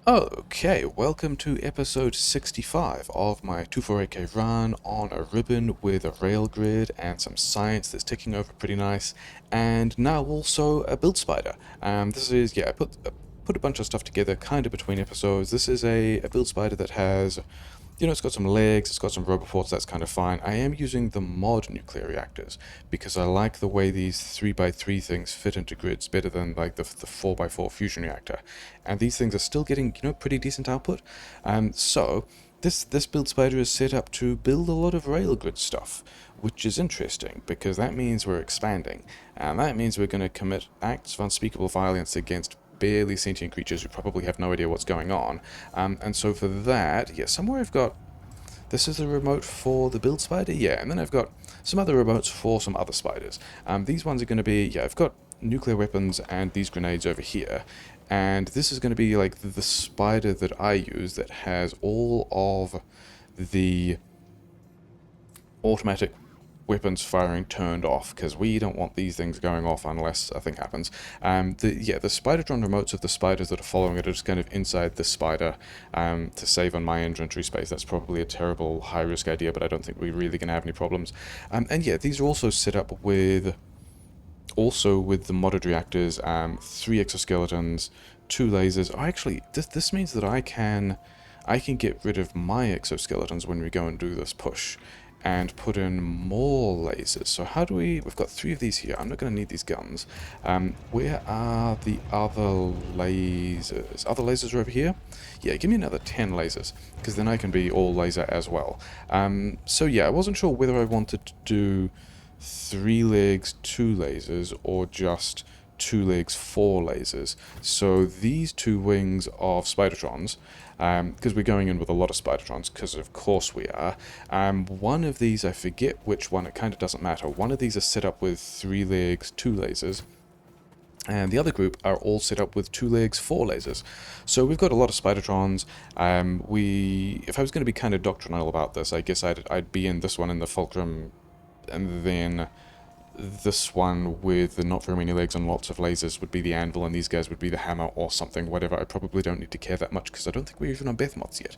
Okay, welcome to episode 65 of my 248k run on a ribbon with a railgrid and some science that's ticking over pretty nice, and now also a build spider. This is, yeah, I put a bunch of stuff together kind of between episodes. This is a build spider that has, it's got some legs, it's got some roboports, that's kind of fine. I am using the mod nuclear reactors because I like the way these 3x3 things fit into grids better than like the 4x4 fusion reactor. And these things are still getting, pretty decent output. So this build spider is set up to build a lot of railgrid stuff, which is interesting because that means we're expanding, and that means we're going to commit acts of unspeakable violence against barely sentient creatures who probably have no idea what's going on. And so for that, yeah, somewhere I've got, this is the remote for the build spider, yeah, and then I've got some other remotes for some other spiders. These ones are going to be, yeah, I've got nuclear weapons and these grenades over here, and this is going to be like the spider that I use that has all of the automatic weapons firing turned off because we don't want these things going off unless a thing happens. The Spider-Tron remotes of the spiders that are following it are just kind of inside the spider to save on my inventory space. That's probably a terrible high-risk idea, but I don't think we're really going to have any problems. And yeah, these are also set up with the modded reactors, 3 exoskeletons, 2 lasers. Oh, actually, this means that I can get rid of my exoskeletons when we go and do this push and put in more lasers. So how do we've got 3 of these here. I'm not going to need these guns. Where are the other lasers? Other lasers are over here? Yeah, give me another 10 lasers, because then I can be all laser as well. So yeah, I wasn't sure whether I wanted to do 3 legs, 2 lasers, or just 2 legs, 4 lasers. So these 2 wings of Spidertrons, because we're going in with a lot of Spidertrons, because of course we are. One of these, I forget which one, it kind of doesn't matter. One of these is set up with 3 legs, 2 lasers, and the other group are all set up with 2 legs, 4 lasers. So we've got a lot of Spidertrons. If I was going to be kind of doctrinal about this, I guess I'd be in this one in the Fulcrum, and then this one with the not very many legs and lots of lasers would be the anvil, and these guys would be the hammer or something, whatever. I probably don't need to care that much because I don't think we're even on Beth mods yet.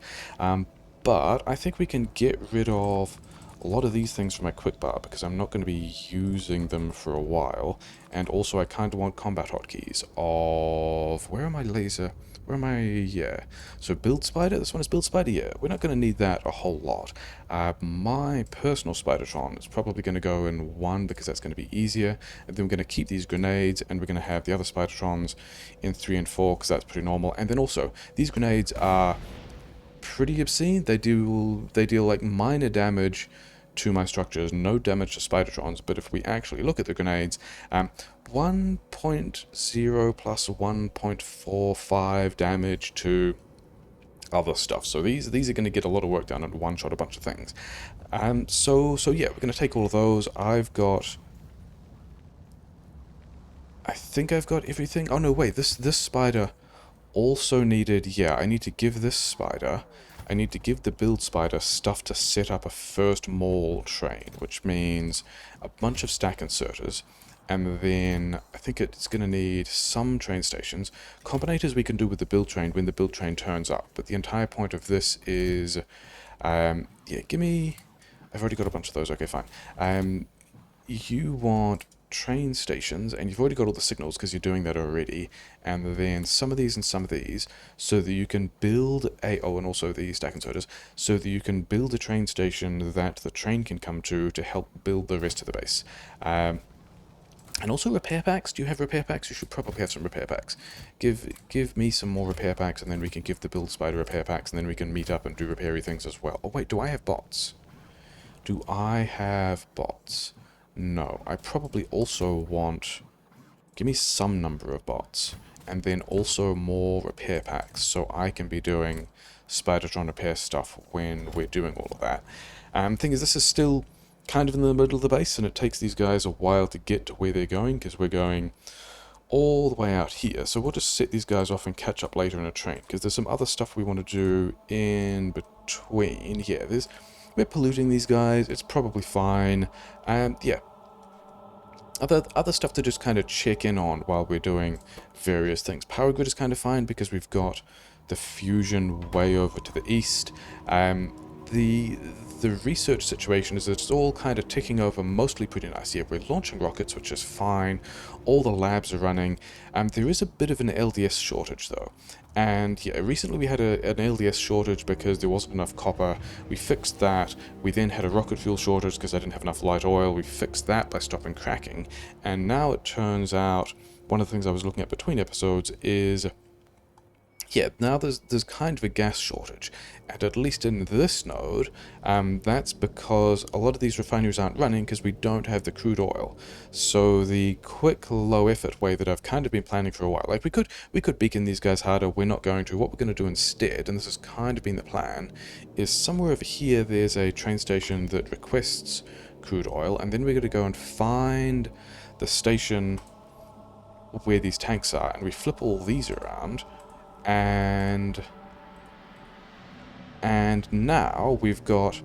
But I think we can get rid of a lot of these things from my quick bar because I'm not going to be using them for a while. And also I kind of want combat hotkeys of... Where am I laser? Where am I? Yeah. So build spider? This one is build spider? Yeah. We're not going to need that a whole lot. My personal Spidertron is probably going to go in 1 because that's going to be easier. And then we're going to keep these grenades, and we're going to have the other Spidertrons in 3 and 4 because that's pretty normal. And then also, these grenades are pretty obscene. They deal like minor damage to my structures, no damage to Spidertrons, but if we actually look at the grenades, 1.0 plus 1.45 damage to other stuff. So these are going to get a lot of work done and one-shot a bunch of things. So yeah, we're going to take all of those. I think I've got everything. Oh no, wait, this spider also needed, yeah, I need to give the build spider stuff to set up a first mall train, which means a bunch of stack inserters, and then I think it's going to need some train stations. Combinators we can do with the build train when the build train turns up, but the entire point of this is, yeah, I've already got a bunch of those, okay, fine. You want train stations, and you've already got all the signals because you're doing that already, and then some of these and some of these, so that you can build and also the stack inserters, so that you can build a train station that the train can come to help build the rest of the base. And also repair packs. Do you have repair packs? You should probably have some repair packs. Give me some more repair packs, and then we can give the build spider repair packs, and then we can meet up and do repairy things as well. Oh wait, do I have bots? Do I have bots? No, I probably also want... Give me some number of bots, and then also more repair packs, so I can be doing Spidertron repair stuff when we're doing all of that. Thing is, this is still kind of in the middle of the base, and it takes these guys a while to get to where they're going, because we're going all the way out here. So we'll just set these guys off and catch up later in a train, because there's some other stuff we want to do in between. Yeah, we're polluting these guys, it's probably fine. Yeah. Other stuff to just kind of check in on while we're doing various things. Power grid is kind of fine because we've got the fusion way over to the east. The research situation is that it's all kind of ticking over mostly pretty nice. Yeah, we're launching rockets, which is fine. All the labs are running. There is a bit of an LDS shortage, though. And yeah, recently we had an LDS shortage because there wasn't enough copper. We fixed that. We then had a rocket fuel shortage because I didn't have enough light oil. We fixed that by stopping cracking. And now it turns out, one of the things I was looking at between episodes is, yeah, now there's kind of a gas shortage, and at least in this node, that's because a lot of these refineries aren't running because we don't have the crude oil. So the quick, low-effort way that I've kind of been planning for a while, like we could beacon these guys harder, we're not going to. What we're going to do instead, and this has kind of been the plan, is somewhere over here there's a train station that requests crude oil, and then we're going to go and find the station where these tanks are, and we flip all these around. And now we've got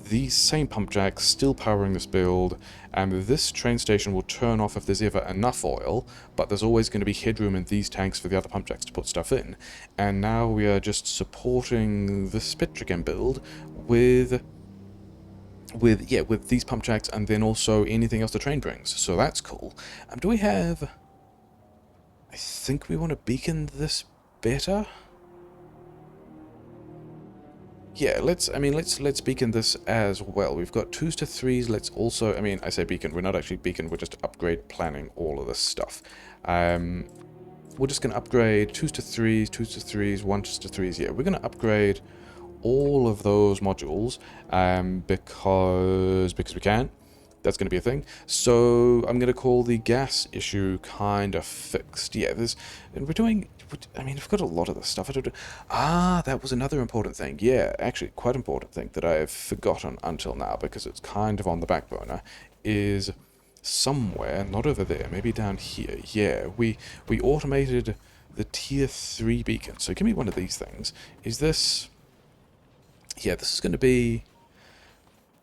these same pump jacks still powering this build, and this train station will turn off if there's ever enough oil, but there's always going to be headroom in these tanks for the other pump jacks to put stuff in. And now we are just supporting the Spectragam build with these pump jacks, and then also anything else the train brings. So that's cool. Do we have... I think we want to beacon this better. Yeah, let's beacon this as well. We've got 2s to 3s. Let's also, I say beacon, we're not actually beacon, we're just upgrade planning all of this stuff. We're just going to upgrade 2s to 3s, 2s to 3s, 1s to 3s. Yeah, we're going to upgrade all of those modules because we can. That's going to be a thing. So I'm going to call the gas issue kind of fixed. Yeah, and we're doing, we've got a lot of this stuff. That was another important thing. Yeah, actually quite important thing that I've forgotten until now because it's kind of on the back burner is somewhere, not over there, maybe down here. Yeah, we automated the tier 3 beacon. So give me one of these things. Is this... Yeah, this is going to be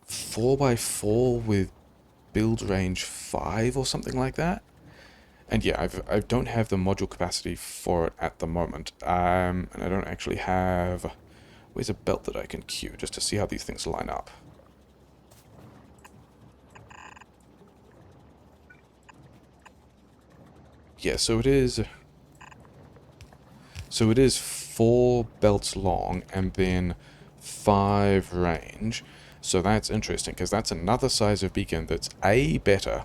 4x4 with build range 5 or something like that. And yeah, I don't have the module capacity for it at the moment. And I don't actually have... Where's a belt that I can queue just to see how these things line up? Yeah, so it is 4 belts long and then 5 range. So that's interesting, because that's another size of beacon that's A, better,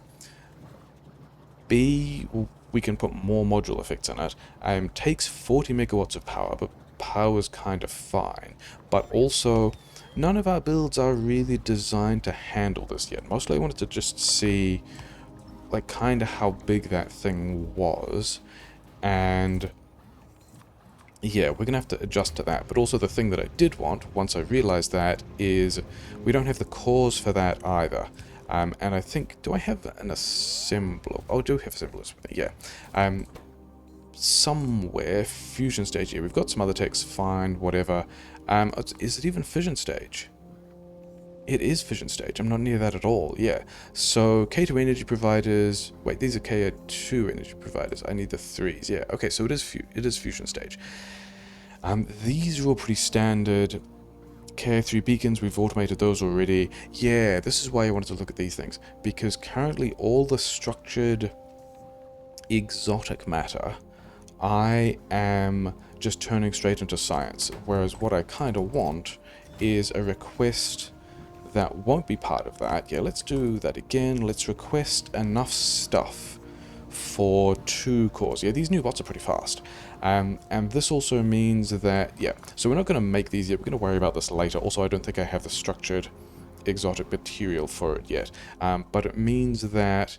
B, we can put more module effects in it, takes 40 megawatts of power, but power's kind of fine. But also, none of our builds are really designed to handle this yet. Mostly I wanted to just see, like, kind of how big that thing was, and... yeah, we're going to have to adjust to that. But also the thing that I did want, once I realized that, is we don't have the cores for that either. And I think, do I have an assembler? Oh, I do have assemblers with it, yeah. Somewhere, fusion stage, yeah, we've got some other techs, fine, whatever. Is it even fission stage? It is fission stage, I'm not near that at all, yeah. So, K2 energy providers, wait, these are K2 energy providers, I need the 3s, yeah. Okay, so it is fusion stage. These are all pretty standard. K3 beacons, we've automated those already. Yeah, this is why I wanted to look at these things, because currently all the structured exotic matter, I am just turning straight into science, whereas what I kind of want is a request that won't be part of that. Yeah, let's do that again. Let's request enough stuff for 2 cores. Yeah, these new bots are pretty fast. And this also means that, yeah, so we're not going to make these yet. We're going to worry about this later. Also, I don't think I have the structured exotic material for it yet. But it means that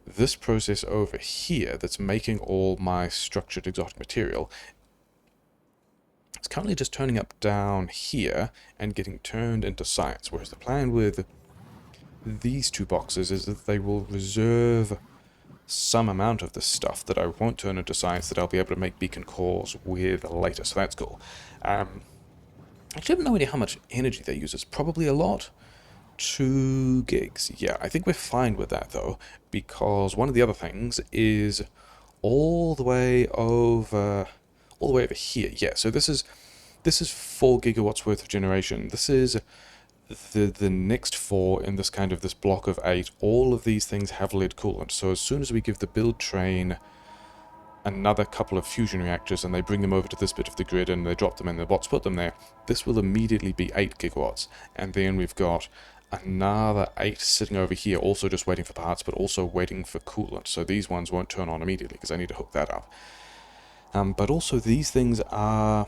this process over here that's making all my structured exotic material, it's currently just turning up down here and getting turned into science, whereas the plan with these 2 boxes is that they will reserve some amount of this stuff that I won't turn into science that I'll be able to make beacon cores with later, so that's cool. Actually, I have no idea how much energy they use. It's probably a lot. 2 gigs. Yeah, I think we're fine with that, though, because one of the other things is all the way over all the way over here. Yeah, so this is 4 gigawatts worth of generation. This is the next 4 in this kind of this block of 8. All of these things have lead coolant. So as soon as we give the build train another couple of fusion reactors and they bring them over to this bit of the grid and they drop them in, the bots put them there, this will immediately be 8 gigawatts. And then we've got another 8 sitting over here, also just waiting for parts, but also waiting for coolant. So these ones won't turn on immediately because I need to hook that up. But also these things are...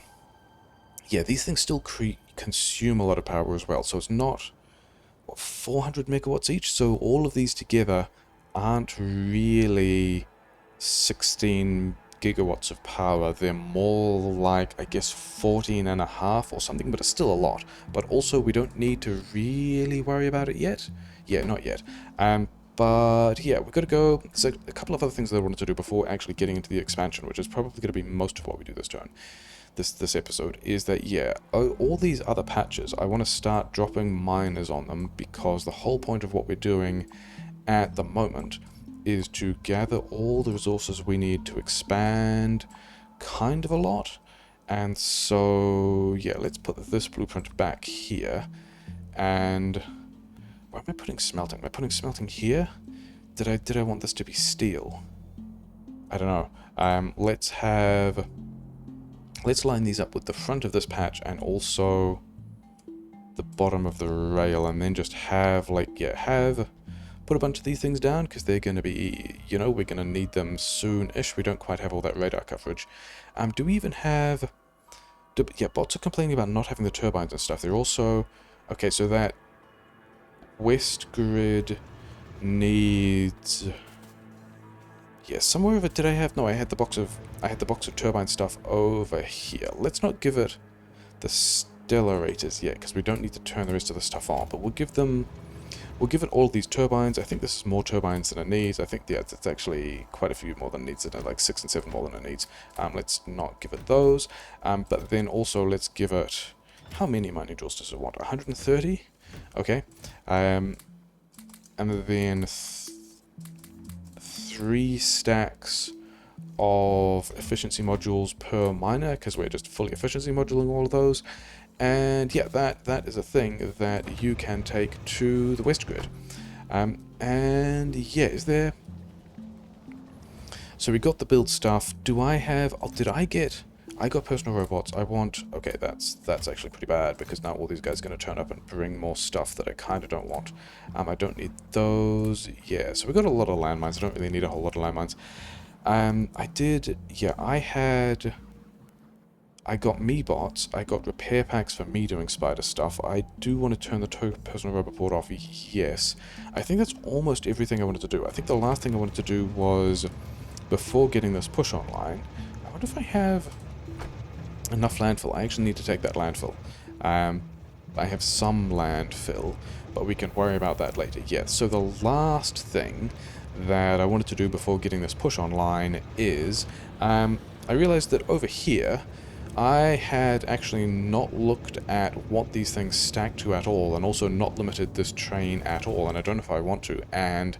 yeah, these things still consume a lot of power as well. So it's not, what, 400 megawatts each? So all of these together aren't really 16 gigawatts of power. They're more like, I guess, 14 and a half or something, but it's still a lot. But also, we don't need to really worry about it yet. Yeah, not yet. But yeah, we've got to go. There's a couple of other things that I wanted to do before actually getting into the expansion, which is probably going to be most of what we do this turn. This episode is that, yeah, all these other patches, I want to start dropping miners on them, because the whole point of what we're doing at the moment is to gather all the resources we need to expand kind of a lot. And so, yeah, let's put this blueprint back here. And where am I putting smelting? Am I putting smelting here? Did I want this to be steel? I don't know. Let's line these up with the front of this patch and also the bottom of the rail, and then just have, like, yeah, put a bunch of these things down, because they're going to be, you know, we're going to need them soon-ish. We don't quite have all that radar coverage. Do we even have... yeah, bots are complaining about not having the turbines and stuff. They're also... okay, so that west grid needs... yeah, somewhere over... did I have... no, I had the box of turbine stuff over here. Let's not give it the stellarators yet, because we don't need to turn the rest of the stuff on, but we'll give it all these turbines. I think this is more turbines than it needs. I think, yeah, it's actually quite a few more than it needs. It's like 6 and 7 more than it needs. Let's not give it those. But then also let's give it... how many mining joules does it want? 130? Okay. And then 3 stacks of efficiency modules per miner, because we're just fully efficiency moduling all of those. And yeah, that is a thing that you can take to the west grid. And yeah, is there... so we got the build stuff. Do I have... oh, did I get... I got personal robots. I want... okay, that's actually pretty bad, because now all these guys are going to turn up and bring more stuff that I kind of don't want. I don't need those. Yeah, so we got a lot of landmines. I don't really need a whole lot of landmines. I did... yeah, I got me bots, I got repair packs for me doing spider stuff. I do want to turn the personal robot port off, yes. I think that's almost everything I wanted to do. I think the last thing I wanted to do was, before getting this push online, I wonder if I have enough landfill. I actually need to take that landfill. I have some landfill, but we can worry about that later. Yes, so the last thing that I wanted to do before getting this push online is, I realized that over here, I had actually not looked at what these things stack to at all, and also not limited this train at all, and I don't know if I want to. And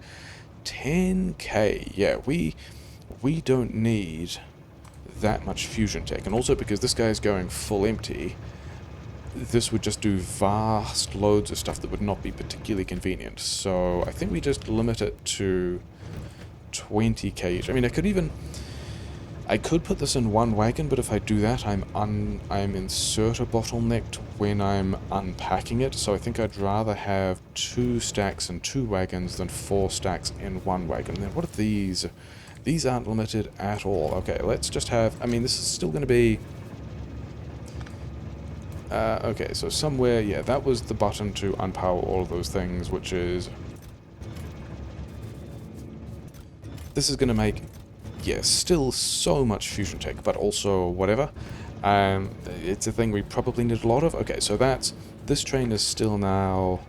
10k, yeah, we don't need that much fusion tech, and also because this guy is going full empty, this would just do vast loads of stuff that would not be particularly convenient. So I think we just limit it to 20k each. I mean, I could put this in one wagon, but if I do that, I'm inserter bottlenecked when I'm unpacking it, so I think I'd rather have 2 stacks in 2 wagons than 4 stacks in 1 wagon. And then what are these? These aren't limited at all. Okay, let's just have... I mean, this is still going to be... okay, so somewhere... yeah, that was the button to unpower all of those things, which is... this is going to make... yeah, still so much fusion tech, but also whatever. It's a thing we probably need a lot of. Okay, so this train is still now...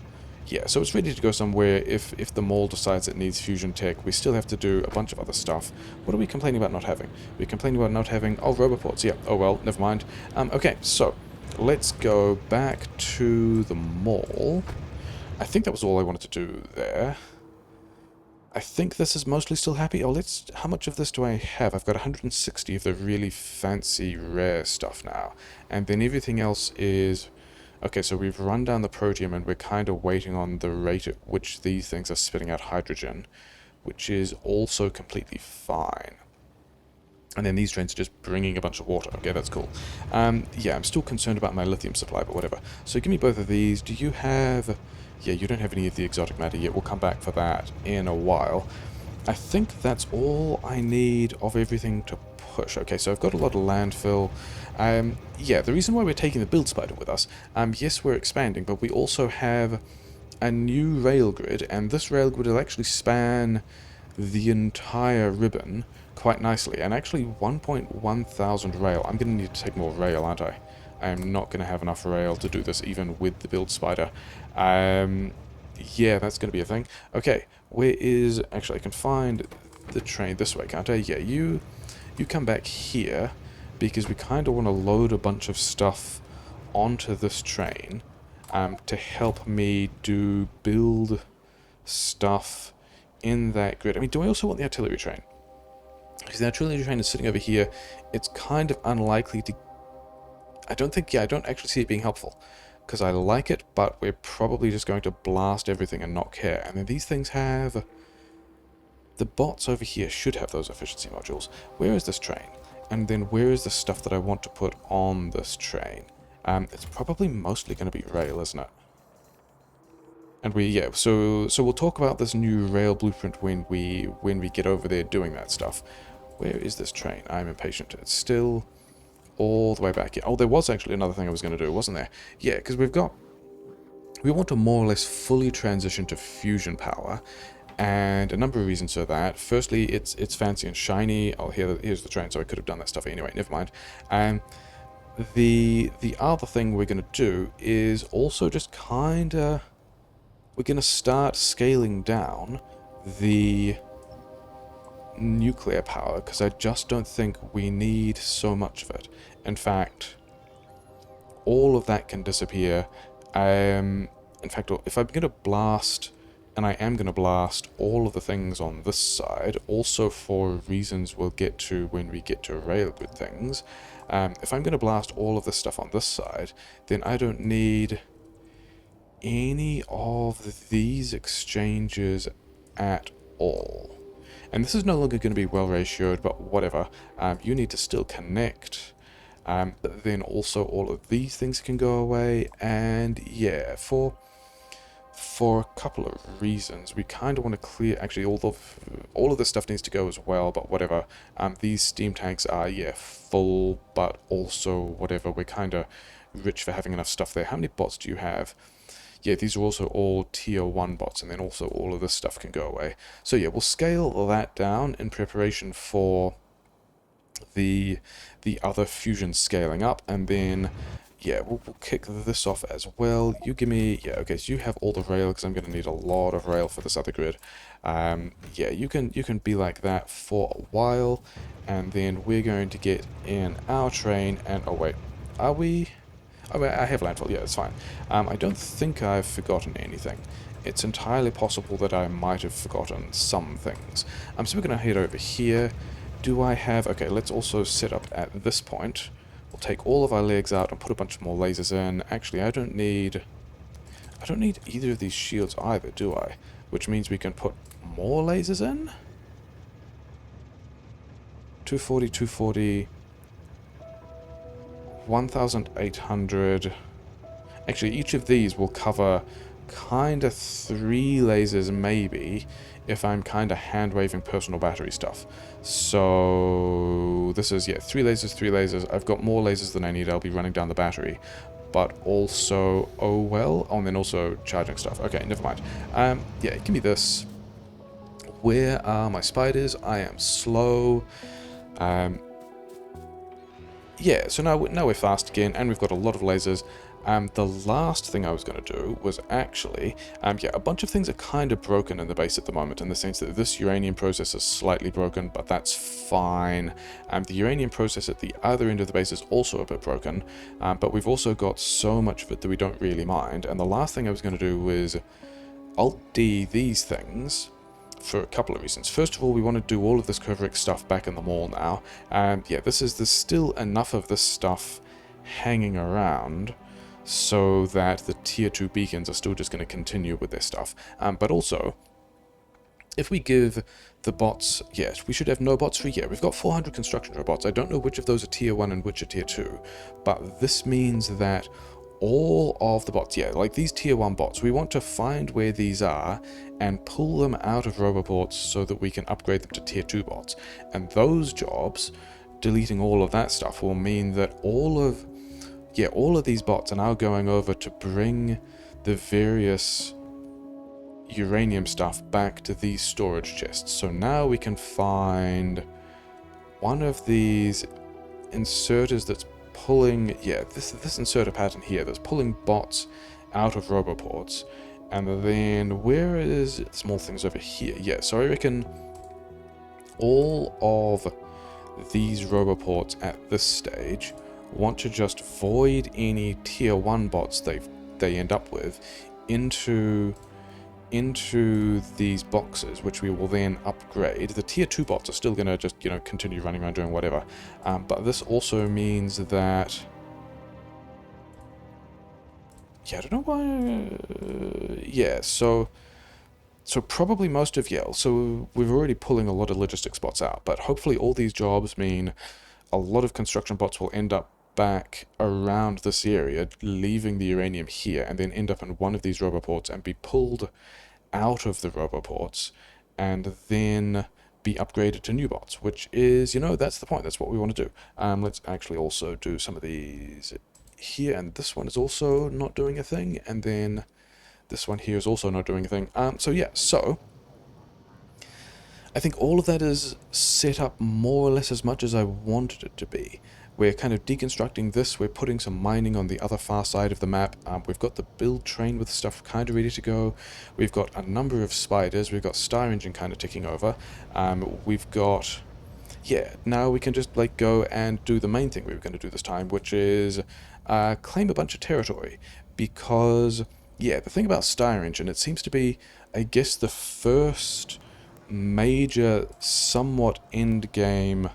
yeah, so it's ready to go somewhere if the mall decides it needs fusion tech. We still have to do a bunch of other stuff. What are we complaining about not having? We're complaining about not having... oh, roboports, yeah. Oh well, never mind. Okay, so let's go back to the mall. I think that was all I wanted to do there. I think this is mostly still happy. Oh, let's... How much of this do I have? I've got 160 of the really fancy, rare stuff now. And then everything else is... Okay, so we've run down the protium and we're kind of waiting on the rate at which these things are spitting out hydrogen, which is also completely fine. And then these trains are just bringing a bunch of water. Okay, that's cool. Yeah, I'm still concerned about my lithium supply, but whatever. So give me both of these. Do you have... Yeah, you don't have any of the exotic matter yet. We'll come back for that in a while. I think that's all I need of everything to push. Okay, so I've got a lot of landfill. Yeah, the reason why we're taking the build spider with us, yes, we're expanding, but we also have a new rail grid, and this rail grid will actually span the entire ribbon quite nicely, and actually 1.1 thousand rail. I'm going to need to take more rail, aren't I? I am not going to have enough rail to do this even with the build spider. Yeah, that's going to be a thing. Okay, where is... Actually, I can find the train this way, can't I? Yeah, you come back here, because we kind of want to load a bunch of stuff onto this train to help me build stuff in that grid. I mean, do I also want the artillery train? Because the artillery train is sitting over here. It's kind of unlikely to... I don't think... Yeah, I don't actually see it being helpful. Because I like it, but we're probably just going to blast everything and not care. And then these things have... The bots over here should have those efficiency modules. Where is this train? And then where is the stuff that I want to put on this train? It's probably mostly going to be rail, isn't it? And yeah, so we'll talk about this new rail blueprint when we get over there doing that stuff. Where is this train? I'm impatient. It's still all the way back here. Oh, there was actually another thing I was going to do, wasn't there? Yeah, because we want to more or less fully transition to fusion power, and a number of reasons for that. Firstly, it's fancy and shiny. Oh, here's the train, so I could have done that stuff anyway. Never mind. The other thing we're going to do is also just kind of... We're going to start scaling down the nuclear power, because I just don't think we need so much of it. In fact, all of that can disappear. In fact, if I'm going to blast, and I am going to blast all of the things on this side, also for reasons we'll get to when we get to railgrid things, if I'm going to blast all of this stuff on this side, then I don't need any of these exchanges at all. And this is no longer going to be well ratioed, but whatever. You need to still connect. But then also all of these things can go away. And yeah, for a couple of reasons, we kind of want to clear... Actually, all of this stuff needs to go as well, but whatever. These steam tanks are, yeah, full, but also whatever. We're kind of rich for having enough stuff there. How many bots do you have? Yeah, these are also all tier 1 bots, and then also all of this stuff can go away. So yeah, we'll scale that down in preparation for the other fusion scaling up, and then yeah, we'll kick this off as well. You give me... Yeah, okay, so you have all the rail, because I'm going to need a lot of rail for this other grid. Yeah, you can be like that for a while, and then we're going to get in our train, and... Oh wait, are we... Oh, I have landfall, yeah, it's fine. I don't think I've forgotten anything. It's entirely possible that I might have forgotten some things. So we're going to head over here. Do I have... Okay, let's also set up at this point. We'll take all of our legs out and put a bunch more lasers in. Actually, I don't need either of these shields either, do I? Which means we can put more lasers in? 240, 240... 1,800. Actually, each of these will cover kind of 3 lasers, maybe, if I'm kind of hand-waving personal battery stuff. So this is, yeah, 3 lasers, 3 lasers. I've got more lasers than I need. I'll be running down the battery. But also, oh well. Oh, and then also charging stuff. Okay, never mind. Yeah, give me this. Where are my spiders? I am slow. Yeah, so now we're fast again, and we've got a lot of lasers. The last thing I was going to do was actually, yeah, a bunch of things are kind of broken in the base at the moment, in the sense that this uranium process is slightly broken, but that's fine. The uranium process at the other end of the base is also a bit broken, but we've also got so much of it that we don't really mind. And the last thing I was going to do was Alt-D these things for a couple of reasons. First of all, we want to do all of this Kovric stuff back in the mall now. Yeah, there's still enough of this stuff hanging around so that the tier 2 beacons are still just going to continue with their stuff. But also, if we give the bots, yes, we should have no bots for a year. We've got 400 construction robots. I don't know which of those are tier 1 and which are tier 2, but this means that all of the bots, yeah, like these tier 1 bots, we want to find where these are and pull them out of roboports so that we can upgrade them to tier 2 bots. And those jobs, deleting all of that stuff, will mean that all of these bots are now going over to bring the various uranium stuff back to these storage chests. So now we can find one of these inserters that's pulling, yeah, this inserter pattern here that's pulling bots out of roboports. And then where is it? Small things over here. Yeah, so I reckon all of these roboports at this stage want to just void any tier 1 bots they end up with into these boxes, which we will then upgrade. The tier 2 bots are still going to just, you know, continue running around doing whatever. But this also means that, yeah, I don't know why, yeah, so probably most of, yeah, so we're already pulling a lot of logistics bots out, but hopefully all these jobs mean a lot of construction bots will end up back around this area, leaving the uranium here, and then end up in one of these roboports and be pulled out of the roboports and then be upgraded to new bots, which is, you know, that's the point. That's what we want to do. Let's actually also do some of these here, and this one is also not doing a thing, and then this one here is also not doing a thing. So yeah, so I think all of that is set up more or less as much as I wanted it to be. We're kind of deconstructing this, we're putting some mining on the other far side of the map, we've got the build train with stuff kind of ready to go, we've got a number of spiders, we've got Star Engine kind of ticking over, we've got, yeah, now we can just like go and do the main thing we were going to do this time, which is claim a bunch of territory, because, yeah, the thing about Star Engine, it seems to be, I guess, the first major, somewhat endgame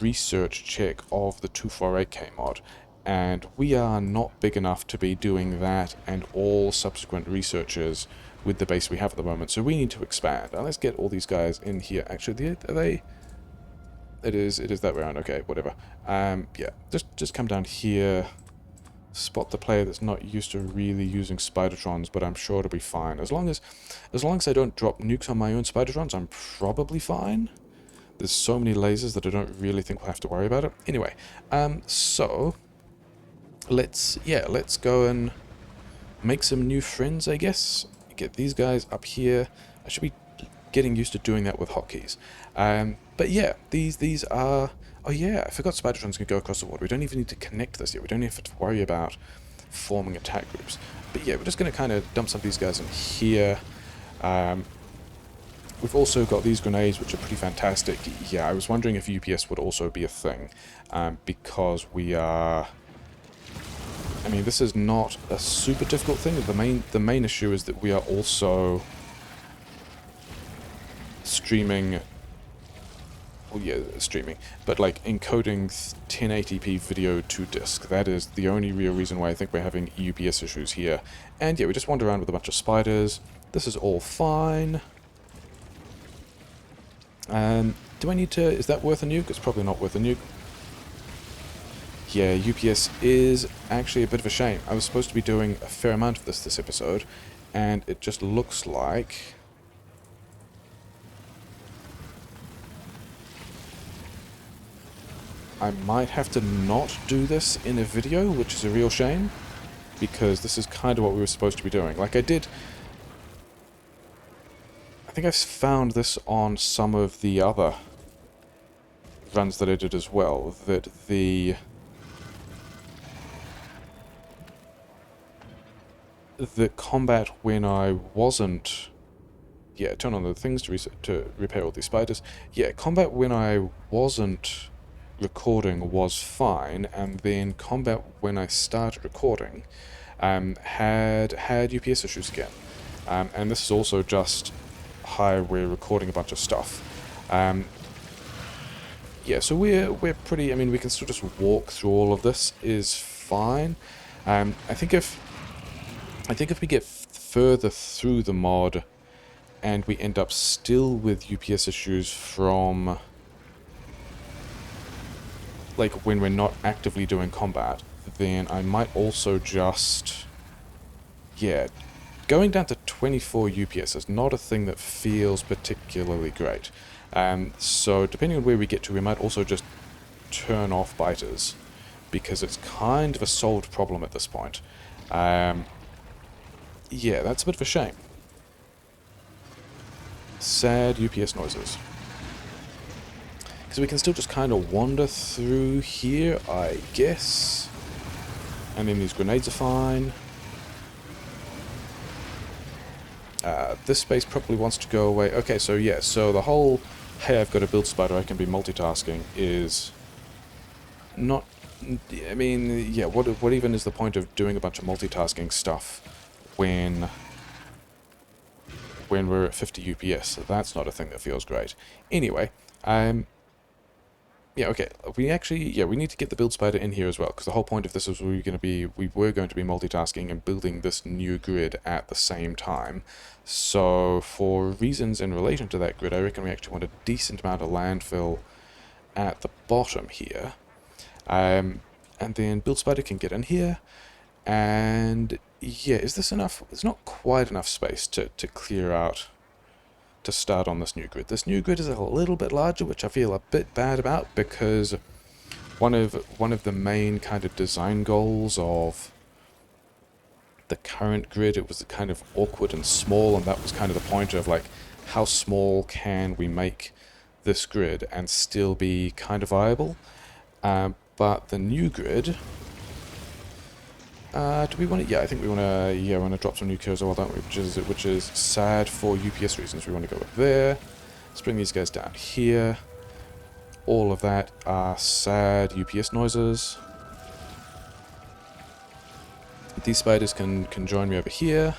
research check of the 248k mod, and we are not big enough to be doing that and all subsequent researchers with the base we have at the moment, so we need to expand. Now let's get all these guys in here. Actually, are they? It is that way around. Okay, whatever. Yeah, just come down here, spot the player that's not used to really using Spidertrons, but I'm sure it'll be fine. As long as I don't drop nukes on my own Spidertrons, I'm probably fine. There's so many lasers that I don't really think we'll have to worry about it. Anyway, so let's go and make some new friends, I guess. Get these guys up here. I should be getting used to doing that with hotkeys. But yeah, these are... Oh yeah, I forgot Spidertrons can go across the water. We don't even need to connect this yet. We don't even have to worry about forming attack groups. But yeah, we're just going to kind of dump some of these guys in here. We've also got these grenades, which are pretty fantastic. Yeah, I was wondering if UPS would also be a thing, because we are... I mean, this is not a super difficult thing. The main issue is that we are also streaming... Well, yeah, streaming, but like encoding 1080p video to disk. That is the only real reason why I think we're having UPS issues here. And yeah, we just wander around with a bunch of spiders. This is all fine. Do I need to... Is that worth a nuke? It's probably not worth a nuke. Yeah, UPS is actually a bit of a shame. I was supposed to be doing a fair amount of this episode, and it just looks like... I might have to not do this in a video, which is a real shame, because this is kind of what we were supposed to be doing. Like, I think I've found this on some of the other runs that I did as well, that the combat when I wasn't... Yeah, turn on the things to repair all these spiders. Yeah, combat when I wasn't recording was fine, and then combat when I started recording had UPS issues again. And this is also just highway recording a bunch of stuff. Yeah, so we're pretty. I mean, we can still just walk through all of this is fine. I think if we get further through the mod and we end up still with UPS issues from like when we're not actively doing combat, then I might also just, yeah, going down to 24 UPS is not a thing that feels particularly great. So depending on where we get to, we might also just turn off biters, because it's kind of a solved problem at this point. Yeah, that's a bit of a shame. Sad UPS noises. Because we can still just kind of wander through here, I guess. And then these grenades are fine. This space probably wants to go away. Okay, so yeah, so the whole, hey, I've got a build spider, I can be multitasking, is not, I mean, yeah, what even is the point of doing a bunch of multitasking stuff when we're at 50 UPS? That's not a thing that feels great. Anyway, yeah, okay, we need to get the build spider in here as well, because the whole point of this was we were going to be multitasking and building this new grid at the same time. So, for reasons in relation to that grid, I reckon we actually want a decent amount of landfill at the bottom here. And then build spider can get in here, and yeah, is this enough? It's not quite enough space to clear out to start on this new grid. This new grid is a little bit larger, which I feel a bit bad about, because one of the main kind of design goals of the current grid, it was kind of awkward and small, and that was kind of the point of like, how small can we make this grid and still be kind of viable? But the new grid, do we want to? Yeah, I think we want to. Yeah, we want to drop some nuclear as well, don't we? Which is sad for UPS reasons. We want to go up there. Let's bring these guys down here. All of that are sad UPS noises. These spiders can join me over here.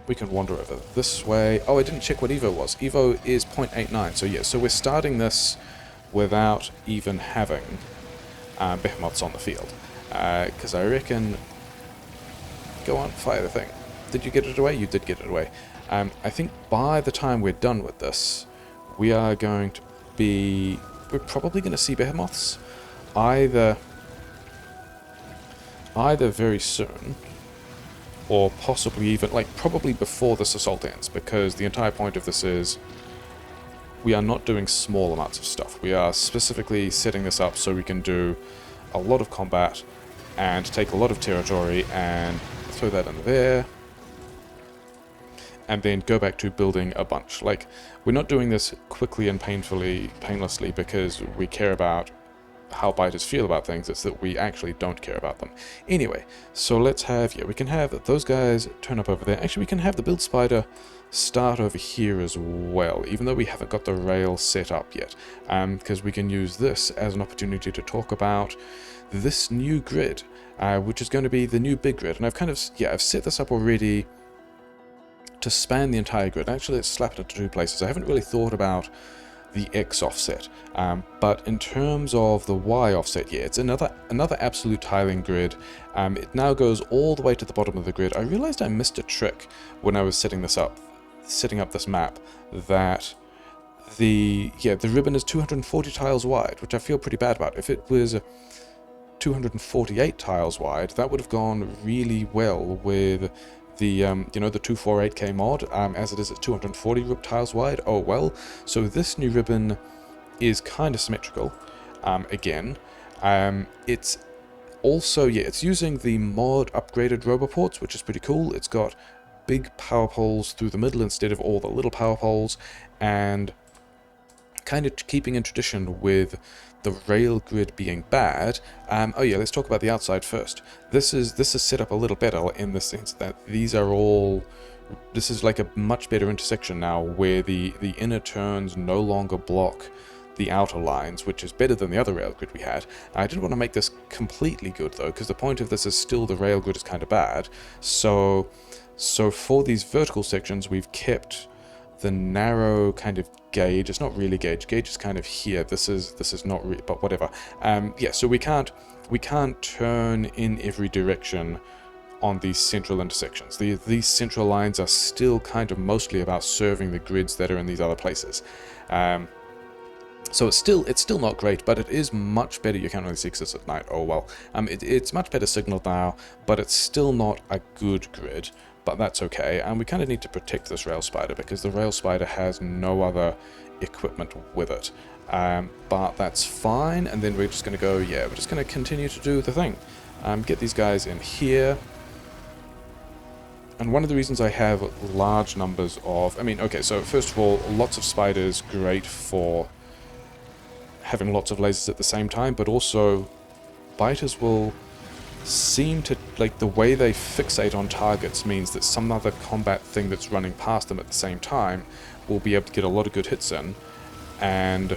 We can wander over this way. Oh, I didn't check what Evo was. Evo is 0.89. So yeah, so we're starting this without even having behemoths on the field. Because I reckon... Go on, fire the thing. Did you get it away? You did get it away. I think by the time we're done with this, we are going to be... We're probably going to see behemoths either very soon, or possibly even, like, probably before this assault ends, because the entire point of this is we are not doing small amounts of stuff. We are specifically setting this up so we can do a lot of combat and take a lot of territory and throw that in there, and then go back to building a bunch. Like, we're not doing this quickly and painlessly because we care about how biters feel about things. It's that we actually don't care about them. Anyway, so let's have, yeah, we can have those guys turn up over there. Actually, we can have the build spider start over here as well, even though we haven't got the rail set up yet, because we can use this as an opportunity to talk about this new grid, which is going to be the new big grid. And I've kind of, yeah, I've set this up already to span the entire grid. Actually, let's slap it into two places. I haven't really thought about the X offset, but in terms of the Y offset, yeah, it's another absolute tiling grid. It now goes all the way to the bottom of the grid. I realized I missed a trick when I was setting up this map, that the ribbon is 240 tiles wide, which I feel pretty bad about. If it was 248 tiles wide, that would have gone really well with the you know, the 248k mod. As it is at 240 tiles wide, oh well. So this new ribbon is kind of symmetrical. Again, it's also, yeah, it's using the mod upgraded roboports, which is pretty cool. It's got big power poles through the middle instead of all the little power poles, and kind of keeping in tradition with the rail grid being bad. Oh yeah, let's talk about the outside first. This is set up a little better in the sense that these are all... This is like a much better intersection now, where the inner turns no longer block the outer lines, which is better than the other rail grid we had. I didn't want to make this completely good though, because the point of this is still the rail grid is kind of bad. So So for these vertical sections, we've kept the narrow kind of gauge. It's not really gauge. Gauge is kind of here. This is not really, but whatever. Yeah. So we can't turn in every direction on these central intersections. These central lines are still kind of mostly about serving the grids that are in these other places. So it's still not great, but it is much better. You can't really see this at night. Oh well. It's much better signaled now, but it's still not a good grid. But that's okay. And we kind of need to protect this rail spider because the rail spider has no other equipment with it. But that's fine. And then we're just going to go. Yeah, we're just going to continue to do the thing. Get these guys in here. And one of the reasons I have large numbers of... I mean, okay, so first of all, lots of spiders, great for having lots of lasers at the same time, but also biters will seem to... like, the way they fixate on targets means that some other combat thing that's running past them at the same time will be able to get a lot of good hits in, and...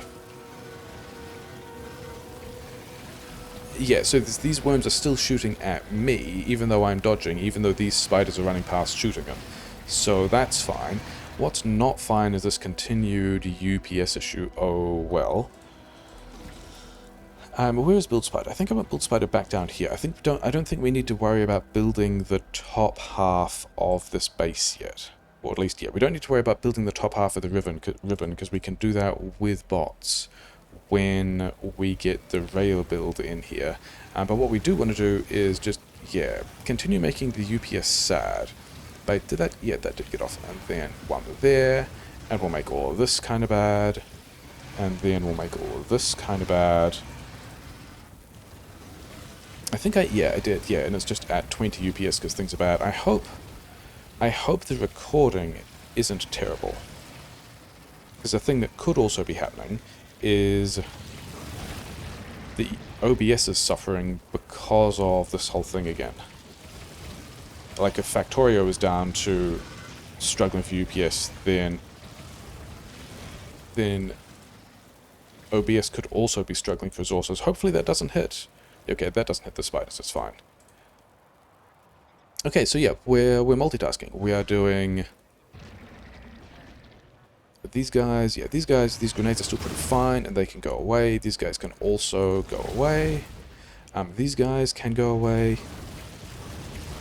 yeah, so these worms are still shooting at me, even though I'm dodging, even though these spiders are running past shooting them. So that's fine. What's not fine is this continued UPS issue. Oh, well. Where is Build Spider? I think I want Build Spider back down here. I don't think we need to worry about building the top half of this base yet. Or at least, yeah, we don't need to worry about building the top half of the ribbon because we can do that with bots when we get the rail build in here. But what we do want to do is just, yeah, continue making the UPS sad. But did that? Yeah, that did get off. And then one there, and we'll make all of this kind of bad. And then we'll make all of this kind of bad. I think I did, yeah, and it's just at 20 UPS because things are bad. I hope the recording isn't terrible. Because a thing that could also be happening is the OBS is suffering because of this whole thing again. Like if Factorio is down to struggling for UPS, then OBS could also be struggling for resources. Hopefully that doesn't hit. Okay, that doesn't hit the spiders, it's fine. Okay, so yeah, we're multitasking. We are doing... these guys, yeah, these grenades are still pretty fine, and they can go away. These guys can also go away. These guys can go away.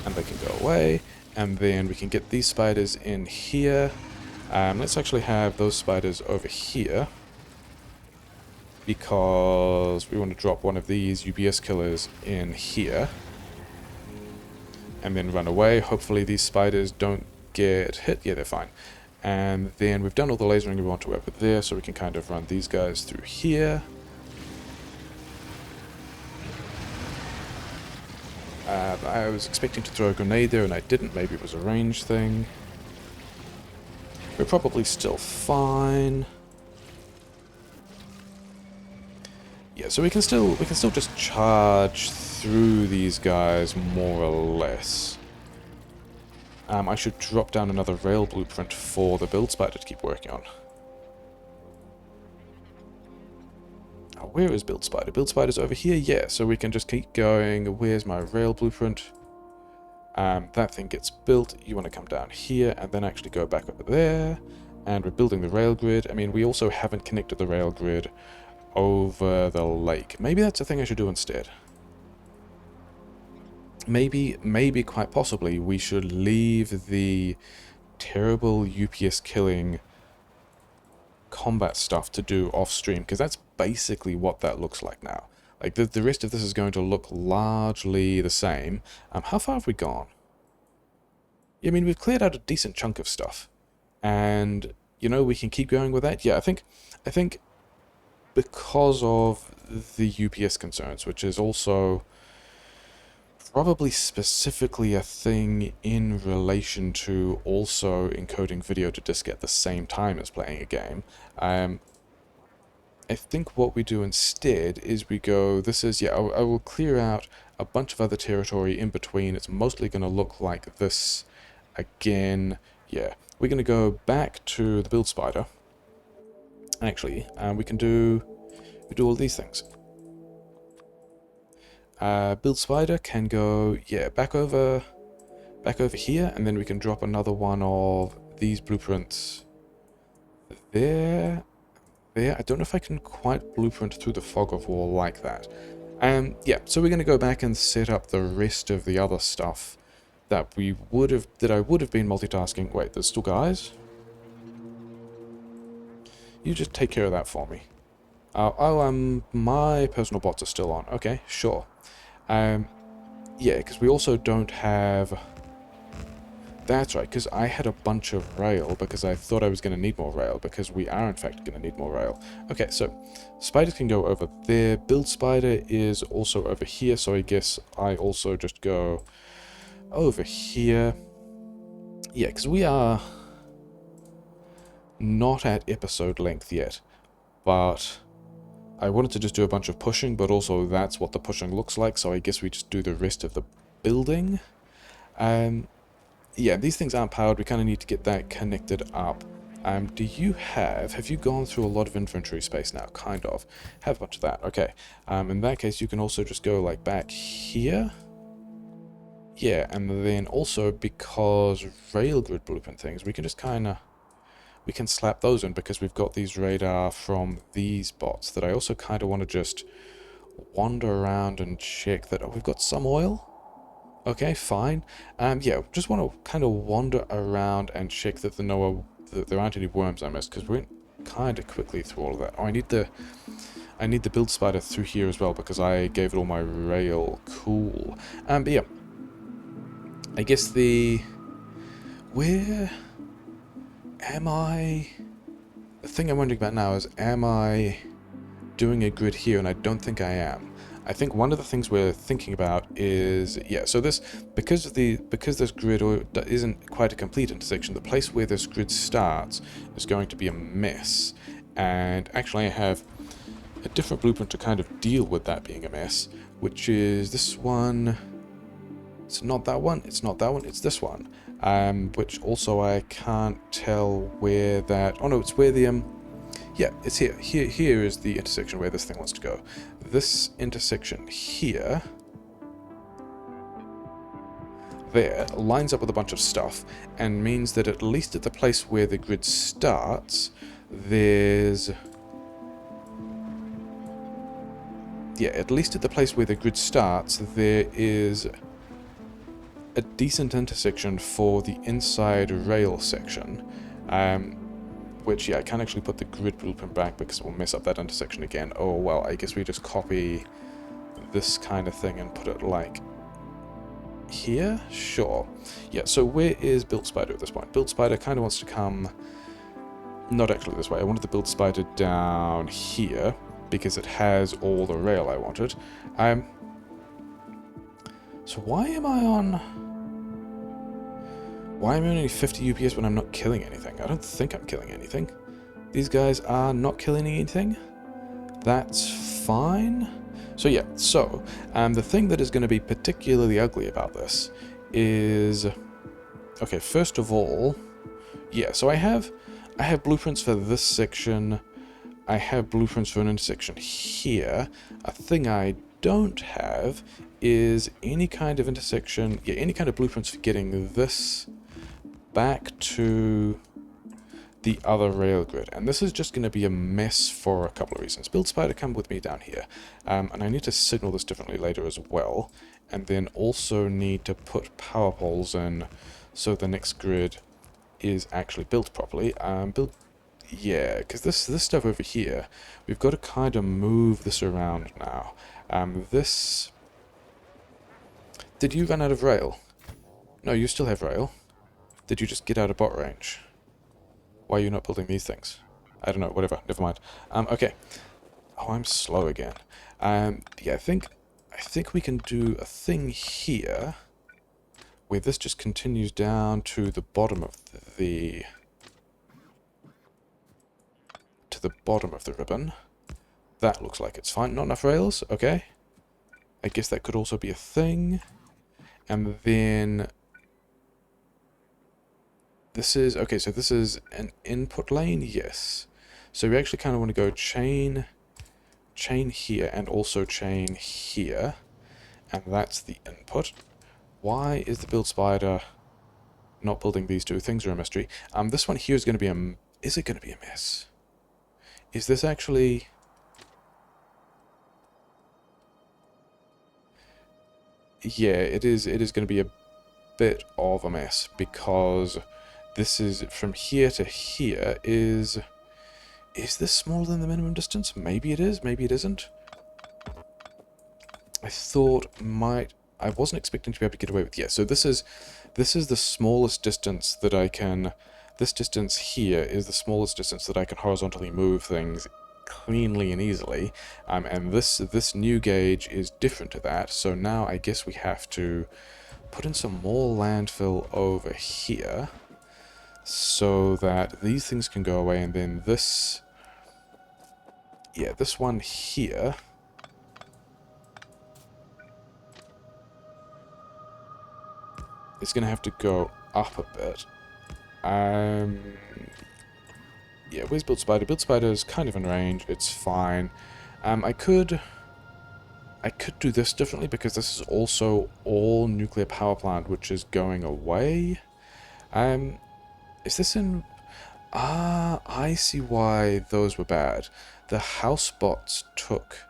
And they can go away. And then we can get these spiders in here. Let's actually have those spiders over here. Because we want to drop one of these UPS killers in here. And then run away. Hopefully these spiders don't get hit. Yeah, they're fine. And then we've done all the lasering we want to over there, so we can kind of run these guys through here. I was expecting to throw a grenade there and I didn't. Maybe it was a range thing. We're probably still fine. Yeah, so we can still just charge through these guys more or less. I should drop down another rail blueprint for the build spider to keep working on. Where is build spider? Build spider's over here? Yeah, so we can just keep going. Where's my rail blueprint? That thing gets built. You want to come down here and then actually go back over there. And we're building the rail grid. I mean, we also haven't connected the rail grid over the lake. Maybe that's a thing I should do instead. Maybe quite possibly, we should leave the terrible UPS killing combat stuff to do off stream, because that's basically what that looks like now. Like, the rest of this is going to look largely the same. How far have we gone? Yeah, I mean, we've cleared out a decent chunk of stuff. And, you know, we can keep going with that. Yeah, I think because of the UPS concerns, which is also probably specifically a thing in relation to also encoding video to disk at the same time as playing a game. I think what we do instead is we go, this is, yeah, I will clear out a bunch of other territory in between. It's mostly going to look like this again. Yeah, we're going to go back to the build spider. Actually, we do all these things. Build spider can go, yeah, back over back over here, and then we can drop another one of these blueprints there. I don't know if I can quite blueprint through the fog of war like that. Yeah, so we're going to go back and set up the rest of the other stuff that I would have been multitasking. Wait, there's still guys? You just take care of that for me. My personal bots are still on. Okay, sure. Yeah, because we also don't have... That's right, because I had a bunch of rail, because I thought I was going to need more rail, because we are in fact going to need more rail. Okay, so spiders can go over there. Build spider is also over here, so I guess I also just go over here. Yeah, because we are not at episode length yet, but I wanted to just do a bunch of pushing, but also that's what the pushing looks like, so I guess we just do the rest of the building. Yeah, these things aren't powered. We kind of need to get that connected up. Have you gone through a lot of inventory space now? Kind of. Have a bunch of that. Okay. In that case, you can also just go like back here. Yeah, and then also because railgrid blueprint things, we can just we can slap those in because we've got these radar from these bots that I also kind of want to just wander around and check that we've got some oil. Okay, fine. Yeah, just want to kind of wander around and check that there aren't any worms I missed, because we went kind of quickly through all of that. Oh, I need the build spider through here as well, because I gave it all my rail. Cool. But yeah. I guess where am I? The thing I'm wondering about now is, am I doing a grid here? And I don't think I am. I think one of the things we're thinking about is, yeah, so because this grid isn't quite a complete intersection, the place where this grid starts is going to be a mess. And actually I have a different blueprint to kind of deal with that being a mess, which is this one. It's not that one, it's not that one, it's this one. Which also I can't tell where that... Oh no, it's where the... Yeah, it's here. Here is the intersection where this thing wants to go. This intersection here, there, lines up with a bunch of stuff, and means that at least at the place where the grid starts, there's... Yeah, at least at the place where the grid starts, there is a decent intersection for the inside rail section. Which, yeah, I can't actually put the grid blueprint back because it will mess up that intersection again. Oh, well, I guess we just copy this kind of thing and put it, like, here? Sure. Yeah, so where is Build Spider at this point? Build Spider kind of wants to come... Not actually this way. I wanted the Build Spider down here because it has all the rail I wanted. So why am I on... Why am I only 50 UPS when I'm not killing anything? I don't think I'm killing anything. These guys are not killing anything. That's fine. So yeah, the thing that is going to be particularly ugly about this is... Okay, first of all... Yeah, so I have blueprints for this section. I have blueprints for an intersection here. A thing I don't have is any kind of intersection... Yeah, any kind of blueprints for getting this back to the other rail grid, and this is just going to be a mess for a couple of reasons. Build Spider, come with me down here, and I need to signal this differently later as well, and then also need to put power poles in so the next grid is actually built properly. Yeah, because this stuff over here, we've got to kind of move this around now. Did you run out of rail? No, you still have rail. Did you just get out of bot range? Why are you not building these things? I don't know, whatever, never mind. Okay. Oh, I'm slow again. Yeah, I think we can do a thing here where this just continues down to the bottom of the ribbon. That looks like it's fine. Not enough rails? Okay. I guess that could also be a thing. And then... This is... Okay, so this is an input lane? Yes. So we actually kind of want to go chain here, and also chain here. And that's the input. Why is the build spider not building these two? Things are a mystery. This one here is going to be a... Is it going to be a mess? Is this actually... Yeah, it is going to be a bit of a mess, because this is from here to here is... Is this smaller than the minimum distance? Maybe it is, maybe it isn't. I thought might... I wasn't expecting to be able to get away with... Yeah, so this is the smallest distance that I can... This distance here is the smallest distance that I can horizontally move things cleanly and easily. And this new gauge is different to that, so now I guess we have to put in some more landfill over here so that these things can go away, and then this... Yeah, this one here... It's going to have to go up a bit. Yeah, where's Build Spider? Build Spider is kind of in range. It's fine. I could do this differently, because this is also all nuclear power plant, which is going away. Is this in... Ah, I see why those were bad. The housebots took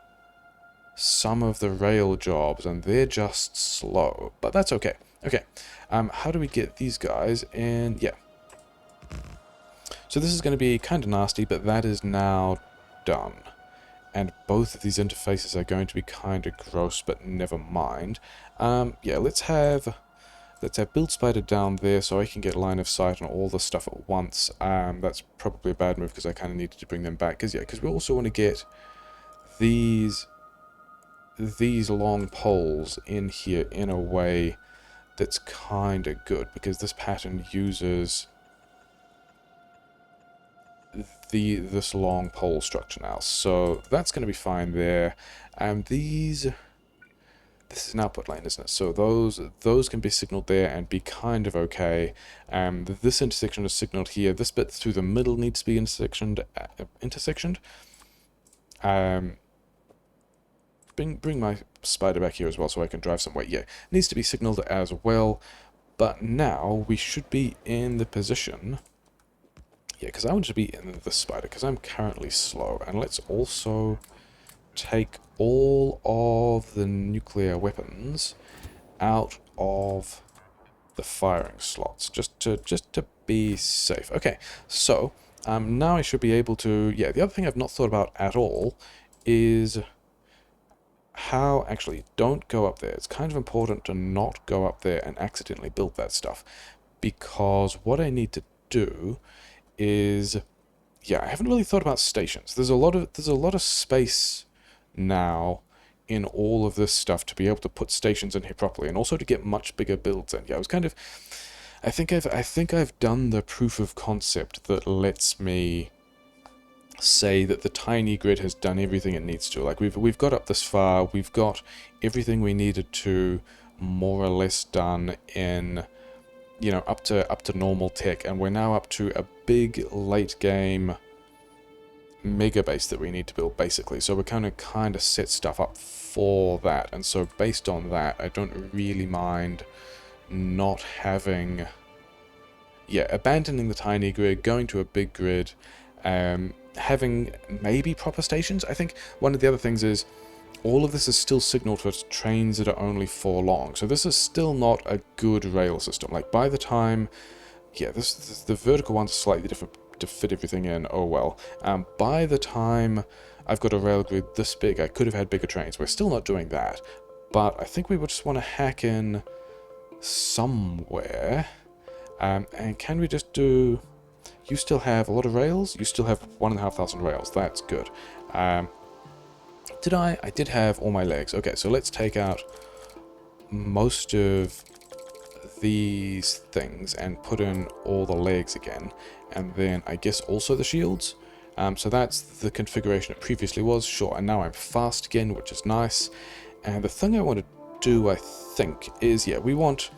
some of the rail jobs, and they're just slow. But that's okay. Okay, how do we get these guys in? Yeah. So this is going to be kind of nasty, but that is now done. And both of these interfaces are going to be kind of gross, but never mind. Yeah, let's have Build Spider down there so I can get line of sight on all the stuff at once. That's probably a bad move, because I kind of needed to bring them back. Because we also want to get these long poles in here in a way that's kind of good, because this pattern uses this long pole structure now, so that's going to be fine there. This is an output lane, isn't it? So those can be signaled there and be kind of okay. This intersection is signaled here. This bit through the middle needs to be intersectioned. Bring my spider back here as well so I can drive some weight. Yeah, it needs to be signaled as well. But now we should be in the position... Yeah, because I want to be in the spider, because I'm currently slow. And let's also take all of the nuclear weapons out of the firing slots, just to be safe. Okay, so now I should be able to... Yeah, the other thing I've not thought about at all is... How... Actually, don't go up there. It's kind of important to not go up there and accidentally build that stuff. Because what I need to do is... Yeah, I haven't really thought about stations. There's a lot of space now in all of this stuff to be able to put stations in here properly, and also to get much bigger builds in. Yeah, I was kind of... I think I've done the proof of concept that lets me say that the tiny grid has done everything it needs to. Like, we've got up this far, we've got everything we needed to more or less done in, you know, up to normal tech, and we're now up to a big late game mega base that we need to build, basically. So we're kind of set stuff up for that, and so based on that, I don't really mind not having... Yeah, abandoning the tiny grid, going to a big grid, having maybe proper stations. I think one of the other things is all of this is still signaled for trains that are only 4 long. So this is still not a good rail system. Like, by the time... Yeah, the vertical ones are slightly different to fit everything in. Oh well. By the time I've got a rail grid this big, I could have had bigger trains. We're still not doing that. But I think we would just want to hack in somewhere. And can we just do... You still have a lot of rails? You still have 1,500 rails. That's good. Did I? I did have all my legs. Okay, so let's take out most of these things and put in all the legs again. And then I guess also the shields. So that's the configuration it previously was. Sure, and now I'm fast again, which is nice. And the thing I want to do, I think, is, yeah, we want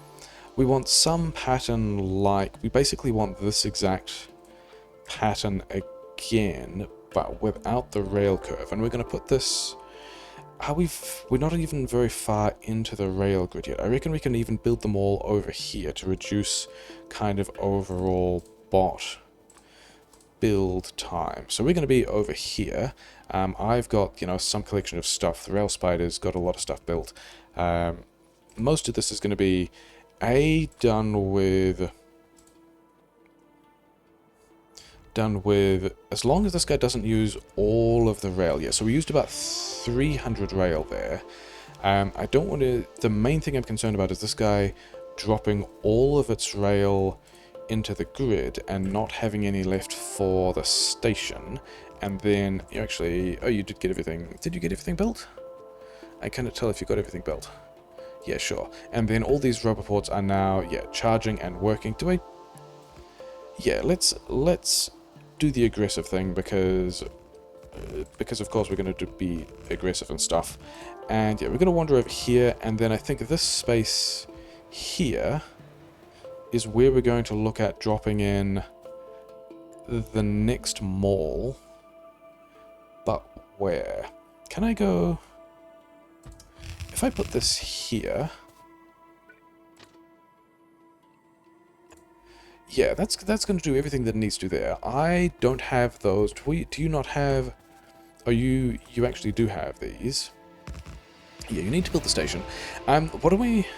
some pattern like... We basically want this exact pattern again, but without the rail curve. And we're going to put this we're not even very far into the rail grid yet. I reckon we can even build them all over here to reduce kind of overall bot build time. So we're going to be over here. I've got, you know, some collection of stuff. The rail spider's got a lot of stuff built. Most of this is going to be done with, as long as this guy doesn't use all of the rail. Yeah, so we used about 300 rail there. I don't want to, the main thing I'm concerned about is this guy dropping all of its rail into the grid and not having any left for the station. And then you actually, oh, you did get everything. Did you get everything built? I cannot tell if you got everything built. Yeah, sure. And then all these roboports are now, yeah, charging and working. Do I? Yeah, let's do the aggressive thing because of course we're going to be aggressive and stuff. And yeah, we're going to wander over here, and then I think this space here is where we're going to look at dropping in the next mall. But where? Can I go... If I put this here... Yeah, that's going to do everything that it needs to do there. I don't have those. Do you not have... Oh, you actually do have these. Yeah, you need to build the station. What do we...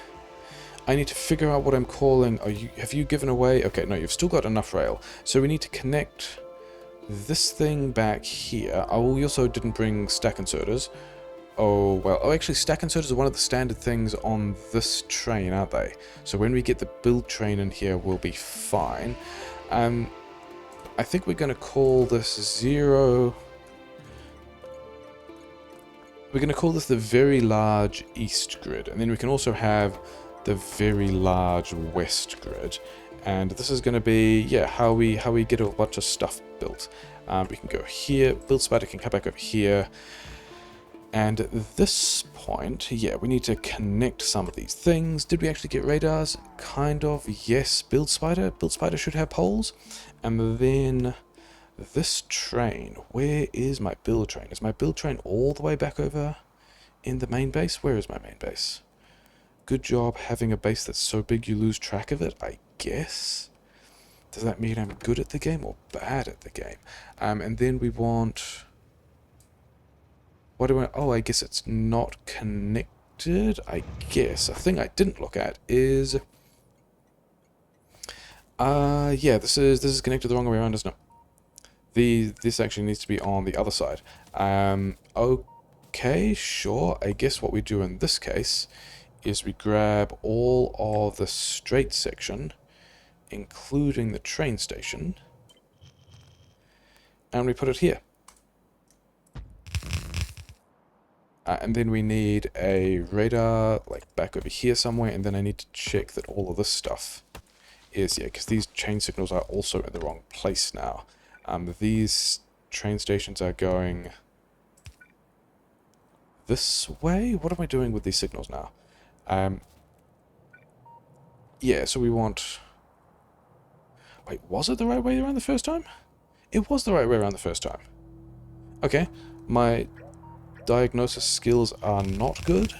I need to figure out what I'm calling... Have you given away... Okay, no, you've still got enough rail. So we need to connect this thing back here. Oh, we also didn't bring stack inserters. Oh, well... Oh, actually, stack inserters are one of the standard things on this train, aren't they? So when we get the build train in here, we'll be fine. I think we're going to call this 0... We're going to call this the very large east grid. And then we can also have the very large west grid, and this is going to be, yeah, how we get a bunch of stuff built. We can go here, build spider can come back over here, and at this point, yeah, we need to connect some of these things. Did we actually get radars? Kind of, yes. Build spider should have poles. And then this train, where is my build train? Is my build train all the way back over in the main base? Where is my main base? Good job having a base that's so big you lose track of it, I guess. Does that mean I'm good at the game or bad at the game? And then we want... What do I... Oh, I guess it's not connected, I guess. A thing I didn't look at is... yeah, this is connected the wrong way around, isn't it? This actually needs to be on the other side. Okay, sure. I guess what we do in this case is we grab all of the straight section, including the train station, and we put it here. And then we need a radar, like, back over here somewhere, and then I need to check that all of this stuff is, yeah, because these chain signals are also in the wrong place now. These train stations are going this way? What am I doing with these signals now? Yeah, so we want... Wait, was it the right way around the first time? It was the right way around the first time. Okay, my diagnosis skills are not good.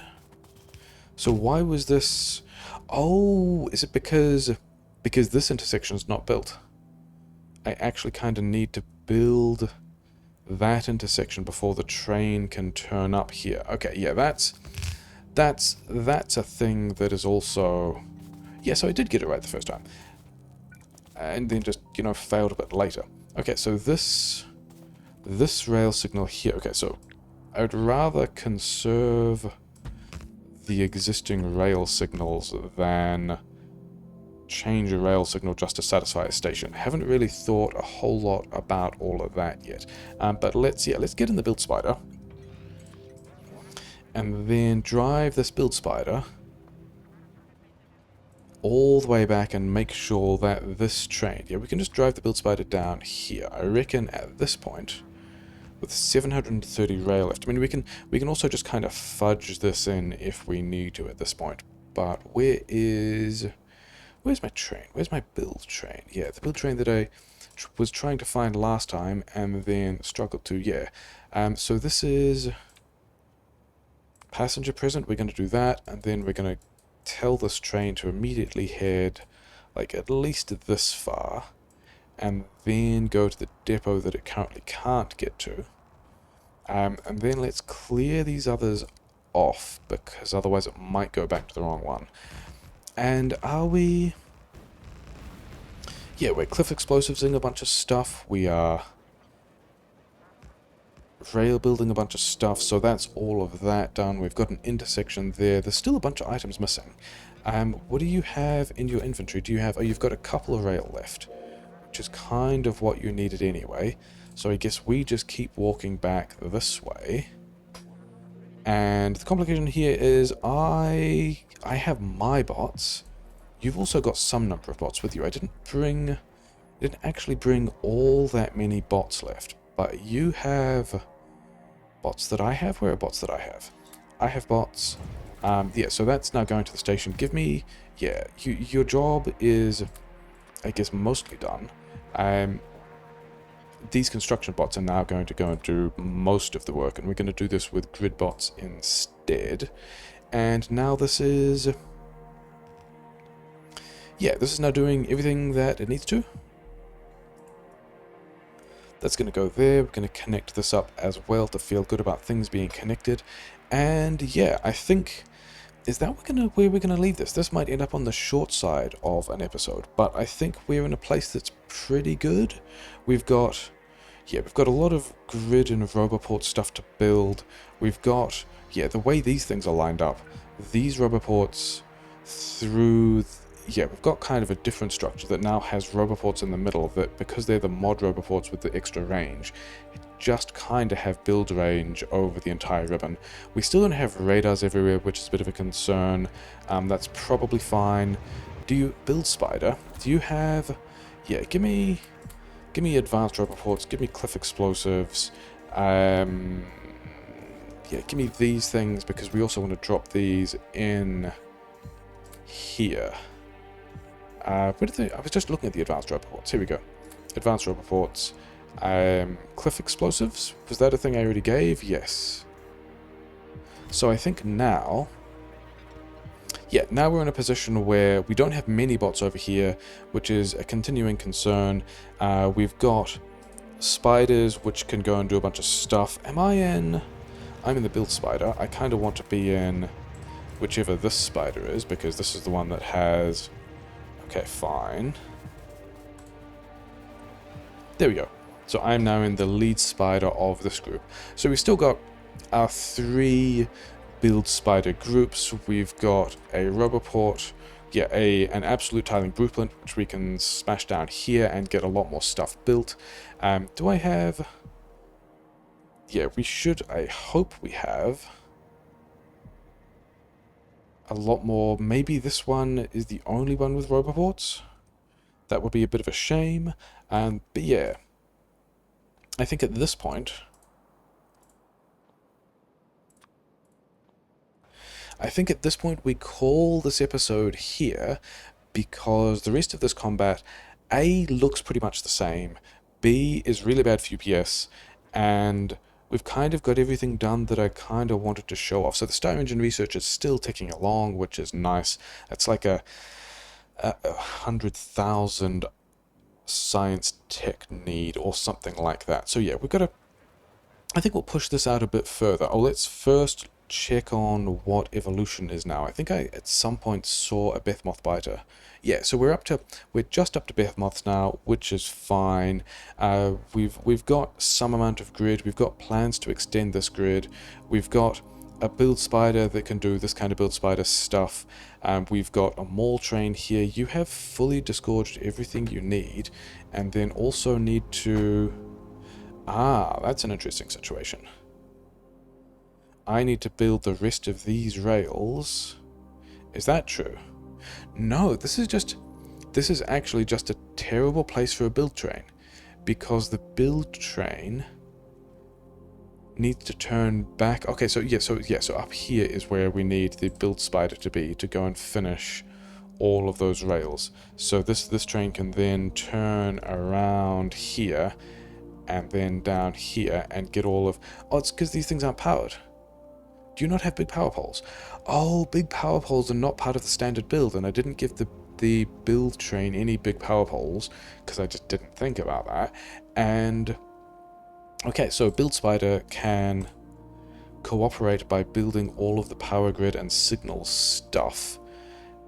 So why was this... Oh, is it because this intersection is not built? I actually kind of need to build that intersection before the train can turn up here. Okay, yeah, that's a thing that is also... Yeah, so I did get it right the first time. And then just, you know, failed a bit later. Okay, so this rail signal here... Okay, so I would rather conserve the existing rail signals than change a rail signal just to satisfy a station. Haven't really thought a whole lot about all of that yet. But let's get in the build spider. And then drive this build spider all the way back and make sure that this train... Yeah, we can just drive the build spider down here. I reckon at this point, with 730 rail left. I mean, we can also just kind of fudge this in if we need to at this point. But where's my train? Where's my build train? Yeah, the build train that I was trying to find last time and then struggled to, yeah. So this is... passenger present, we're going to do that, and then we're going to tell this train to immediately head like at least this far, and then go to the depot that it currently can't get to. And then let's clear these others off, because otherwise it might go back to the wrong one. And are we... Yeah, we're cliff explosivesing a bunch of stuff. We are rail building a bunch of stuff, so that's all of that done. We've got an intersection there. There's still a bunch of items missing. What do you have in your inventory? Do you have... Oh, you've got a couple of rail left, which is kind of what you needed anyway. So I guess we just keep walking back this way. And the complication here is I have my bots. You've also got some number of bots with you. I didn't actually bring all that many bots left, but you have bots that I have. Where are bots that I have? I have bots. Yeah, so that's now going to the station. Give me... Yeah, your job is, I guess, mostly done. These construction bots are now going to go and do most of the work, and we're going to do this with grid bots instead. And now this is... Yeah, this is now doing everything that it needs to. That's going to go there. We're going to connect this up as well to feel good about things being connected. And yeah, I think... Is that where we're going to leave this? This might end up on the short side of an episode, but I think we're in a place that's pretty good. We've got a lot of grid and roboport stuff to build. We've got, the way these things are lined up, these roboports through... we've got kind of a different structure that now has roboports in the middle that, because they're the mod roboports with the extra range, just kind of have build range over the entire ribbon. We still don't have radars everywhere, which is a bit of a concern. That's probably fine. Do you build spider? Do you have... Yeah, give me advanced roboports, give me cliff explosives. Yeah, give me these things, because we also want to drop these in here. I was just looking at the advanced roboports. Here we go. Advanced roboports. Cliff explosives. Was that a thing I already gave? Yes. So I think now... Yeah, now we're in a position where we don't have many bots over here, which is a continuing concern. We've got spiders, which can go and do a bunch of stuff. I'm in the build spider. I kind of want to be in whichever this spider is, because this is the one that has... Okay, fine. There we go. So I'm now in the lead spider of this group. So we've still got our 3 build spider groups. We've got a roboport, an absolute tiling blueprint, which we can smash down here and get a lot more stuff built. Do I have... Yeah, we should... I hope we have a lot more. Maybe this one is the only one with roboports. That would be a bit of a shame. But yeah, I think at this point... we call this episode here, because the rest of this combat, A, looks pretty much the same, B, is really bad for UPS, and we've kind of got everything done that I kind of wanted to show off. So the Star Engine research is still ticking along, which is nice. It's like a 100,000 science tech need or something like that. So yeah, we've got to... I think we'll push this out a bit further. Oh, let's first check on what evolution is now. I think I at some point saw a Behemoth biter. Yeah, so we're just up to Behemoths now, which is fine. We've got some amount of grid. We've got plans to extend this grid. We've got a build spider that can do this kind of build spider stuff. We've got a mall train here. You have fully disgorged everything you need, and then also need to... Ah, that's an interesting situation. I need to build the rest of these rails. Is that true? No, this is actually just a terrible place for a build train, because the build train needs to turn back. Okay, so up here is where we need the build spider to be, to go and finish all of those rails. So this train can then turn around here and then down here and get all of... Oh, it's because these things aren't powered. Do you not have big power poles? Oh, big power poles are not part of the standard build, and I didn't give the build train any big power poles because I just didn't think about that. And okay, so build spider can cooperate by building all of the power grid and signal stuff.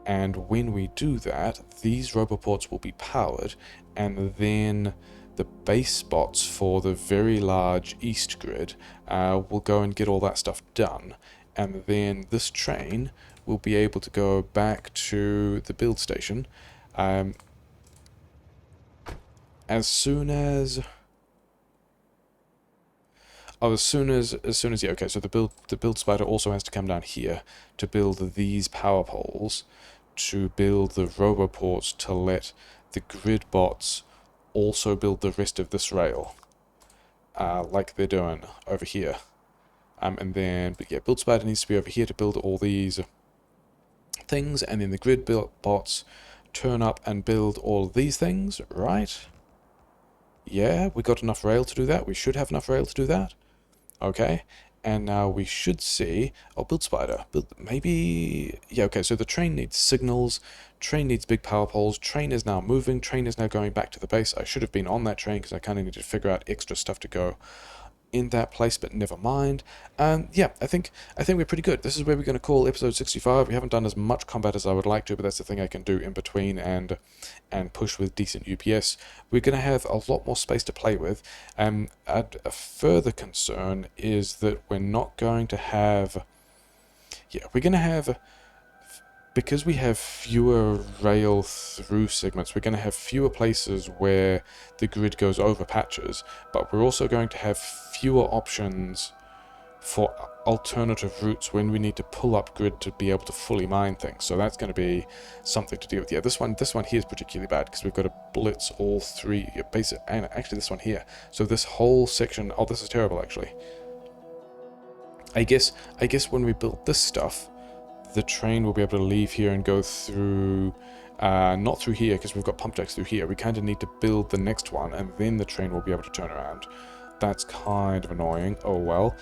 And when we do that, these roboports will be powered, and then the base spots for the very large east grid will go and get all that stuff done. And then this train will be able to go back to the build station as soon as... Oh, as soon as yeah, okay, so the build spider also has to come down here to build these power poles, to build the roboports, to let the grid bots also build the rest of this rail, like they're doing over here. And then, but yeah, build spider needs to be over here to build all these things, and then the grid bots turn up and build all these things, right? Yeah, we got enough rail to do that. We should have enough rail to do that. Okay, and now we should see... Oh, build spider. Maybe... Yeah, okay, so the train needs signals. Train needs big power poles. Train is now moving. Train is now going back to the base. I should have been on that train because I kind of needed to figure out extra stuff to go in that place, but never mind. Yeah, I think we're pretty good. This is where we're going to call episode 65. We haven't done as much combat as I would like to, but that's the thing I can do in between and push with decent UPS. We're going to have a lot more space to play with. A further concern is that we're not going to have... Yeah, we're going to have... Because we have fewer rail through segments, we're going to have fewer places where the grid goes over patches, but we're also going to have fewer options for alternative routes when we need to pull up grid to be able to fully mine things. So that's going to be something to deal with. Yeah, this one here is particularly bad because we've got to blitz all three basic, and actually this one here. So this whole section, oh, this is terrible actually. I guess when we build this stuff, the train will be able to leave here and go through, not through here because we've got pump jacks through here. We kind of need to build the next one and then the train will be able to turn around. That's kind of annoying. Oh well.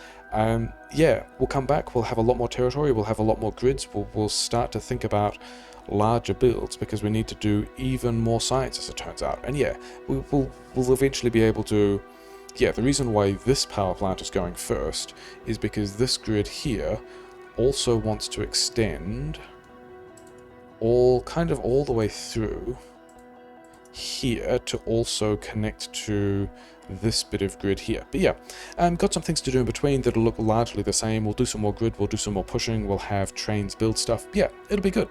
Yeah, we'll come back. We'll have a lot more territory. We'll have a lot more grids. We'll start to think about larger builds because we need to do even more science as it turns out. And yeah, we'll eventually be able to... Yeah, the reason why this power plant is going first is because this grid here also wants to extend all the way through here to also connect to this bit of grid here. But yeah, got some things to do in between that'll look largely the same. We'll do some more grid, we'll do some more pushing, we'll have trains build stuff. Yeah, it'll be good.